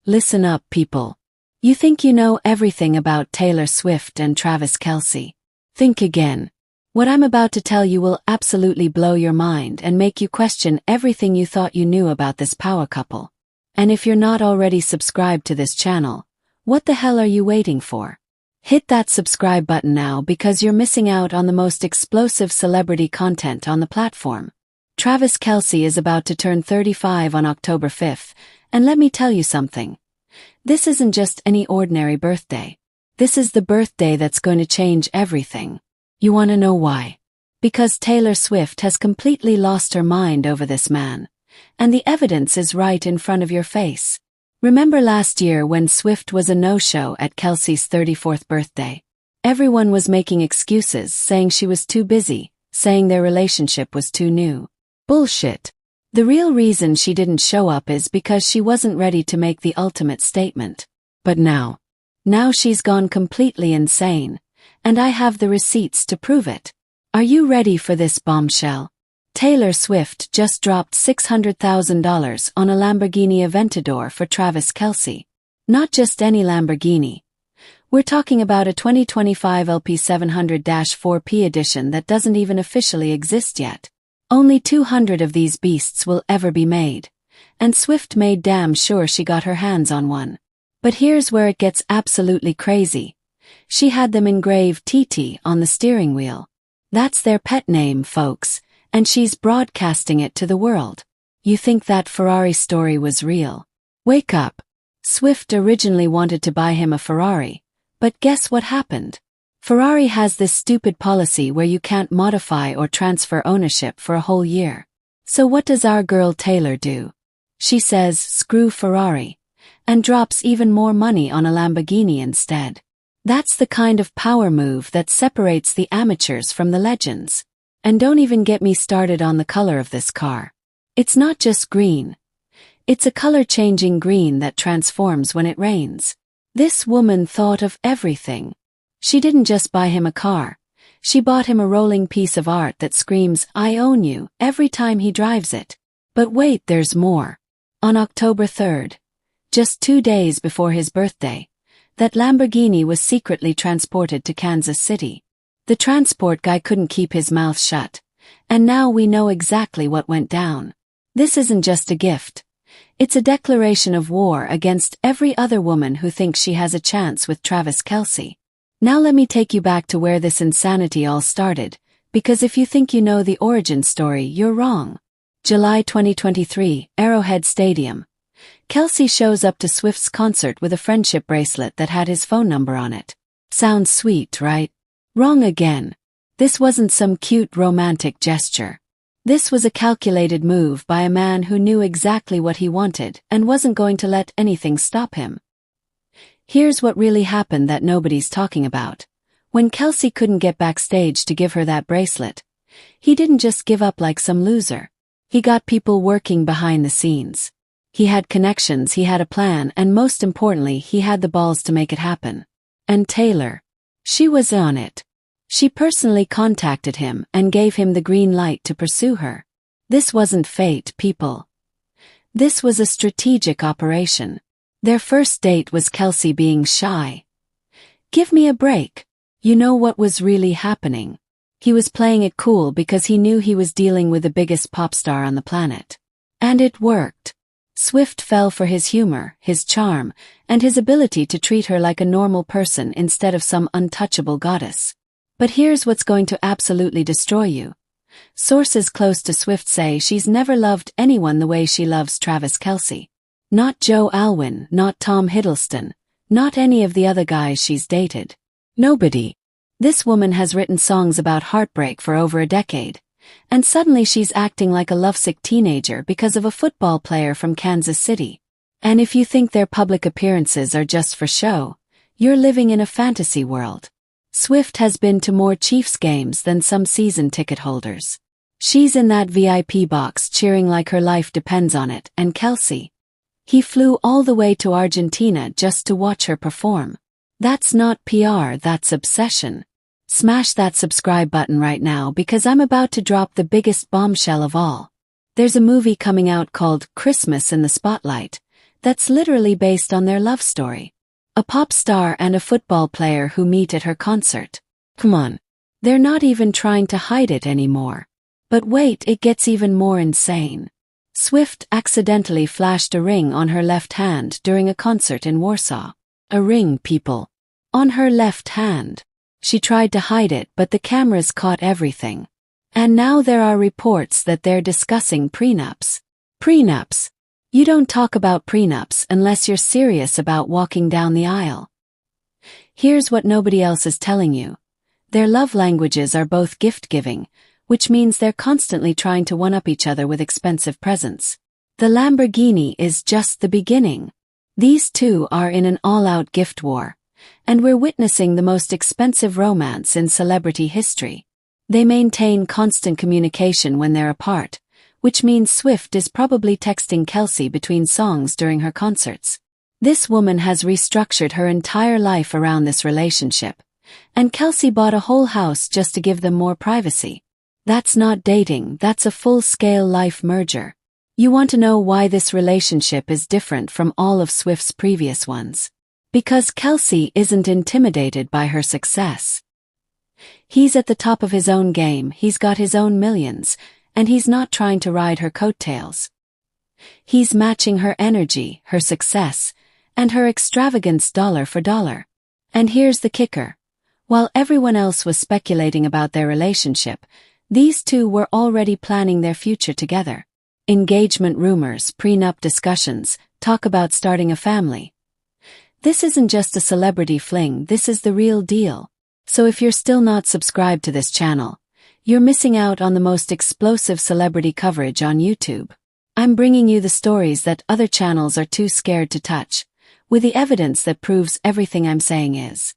Listen up, people. You think you know everything about Taylor Swift and Travis Kelce. Think again. What I'm about to tell you will absolutely blow your mind and make you question everything you thought you knew about this power couple. And if you're not already subscribed to this channel, what the hell are you waiting for? Hit that subscribe button now because you're missing out on the most explosive celebrity content on the platform. Travis Kelce is about to turn 35 on October 5th, and let me tell you something. This isn't just any ordinary birthday. This is the birthday that's going to change everything. You want to know why? Because Taylor Swift has completely lost her mind over this man. And the evidence is right in front of your face. Remember last year when Swift was a no-show at Kelce's 34th birthday? Everyone was making excuses, saying she was too busy, saying their relationship was too new. Bullshit. The real reason she didn't show up is because she wasn't ready to make the ultimate statement. But now she's gone completely insane, and I have the receipts to prove it. Are you ready for this bombshell? Taylor Swift just dropped $600,000 on a Lamborghini Aventador for Travis Kelce. Not just any Lamborghini. We're talking about a 2025 LP700-4P edition that doesn't even officially exist yet. Only 200 of these beasts will ever be made, and Swift made damn sure she got her hands on one. But here's where it gets absolutely crazy. She had them engraved TITI on the steering wheel. That's their pet name, folks, and she's broadcasting it to the world. You think that Ferrari story was real? Wake up. Swift originally wanted to buy him a Ferrari, but guess what happened? Ferrari has this stupid policy where you can't modify or transfer ownership for a whole year. So what does our girl Taylor do? She says, screw Ferrari, and drops even more money on a Lamborghini instead. That's the kind of power move that separates the amateurs from the legends. And don't even get me started on the color of this car. It's not just green. It's a color-changing green that transforms when it rains. This woman thought of everything. She didn't just buy him a car. She bought him a rolling piece of art that screams, I own you, every time he drives it. But wait, there's more. On October 3rd, just 2 days before his birthday, that Lamborghini was secretly transported to Kansas City. The transport guy couldn't keep his mouth shut, and now we know exactly what went down. This isn't just a gift. It's a declaration of war against every other woman who thinks she has a chance with Travis Kelce. Now let me take you back to where this insanity all started, because if you think you know the origin story, you're wrong. July 2023, Arrowhead Stadium. Kelce shows up to Swift's concert with a friendship bracelet that had his phone number on it. Sounds sweet, right? Wrong again. This wasn't some cute romantic gesture. This was a calculated move by a man who knew exactly what he wanted and wasn't going to let anything stop him. Here's what really happened that nobody's talking about. When Kelce couldn't get backstage to give her that bracelet, he didn't just give up like some loser. He got people working behind the scenes. He had connections, he had a plan, and most importantly, he had the balls to make it happen. And Taylor, she was on it. She personally contacted him and gave him the green light to pursue her. This wasn't fate, people. This was a strategic operation. Their first date was Kelce being shy. Give me a break. You know what was really happening? He was playing it cool because he knew he was dealing with the biggest pop star on the planet. And it worked. Swift fell for his humor, his charm, and his ability to treat her like a normal person instead of some untouchable goddess. But here's what's going to absolutely destroy you. Sources close to Swift say she's never loved anyone the way she loves Travis Kelce. Not Joe Alwyn, not Tom Hiddleston, not any of the other guys she's dated. Nobody. This woman has written songs about heartbreak for over a decade, and suddenly she's acting like a lovesick teenager because of a football player from Kansas City. And if you think their public appearances are just for show, you're living in a fantasy world. Swift has been to more Chiefs games than some season ticket holders. She's in that VIP box cheering like her life depends on it, and Kelce, he flew all the way to Argentina just to watch her perform. That's not PR, that's obsession. Smash that subscribe button right now because I'm about to drop the biggest bombshell of all. There's a movie coming out called Christmas in the Spotlight that's literally based on their love story. A pop star and a football player who meet at her concert. Come on. They're not even trying to hide it anymore. But wait, it gets even more insane. Swift accidentally flashed a ring on her left hand during a concert in Warsaw. A ring, people. On her left hand. She tried to hide it, but the cameras caught everything. And now there are reports that they're discussing prenups. Prenups. You don't talk about prenups unless you're serious about walking down the aisle. Here's what nobody else is telling you. Their love languages are both gift-giving, which means they're constantly trying to one-up each other with expensive presents. The Lamborghini is just the beginning. These two are in an all-out gift war, and we're witnessing the most expensive romance in celebrity history. They maintain constant communication when they're apart, which means Swift is probably texting Kelce between songs during her concerts. This woman has restructured her entire life around this relationship, and Kelce bought a whole house just to give them more privacy. That's not dating, that's a full-scale life merger. You want to know why this relationship is different from all of Swift's previous ones? Because Kelce isn't intimidated by her success. He's at the top of his own game, he's got his own millions, and he's not trying to ride her coattails. He's matching her energy, her success, and her extravagance dollar for dollar. And here's the kicker. While everyone else was speculating about their relationship, these two were already planning their future together. Engagement rumors, prenup discussions, talk about starting a family. This isn't just a celebrity fling, this is the real deal. So if you're still not subscribed to this channel, you're missing out on the most explosive celebrity coverage on YouTube. I'm bringing you the stories that other channels are too scared to touch, with the evidence that proves everything I'm saying is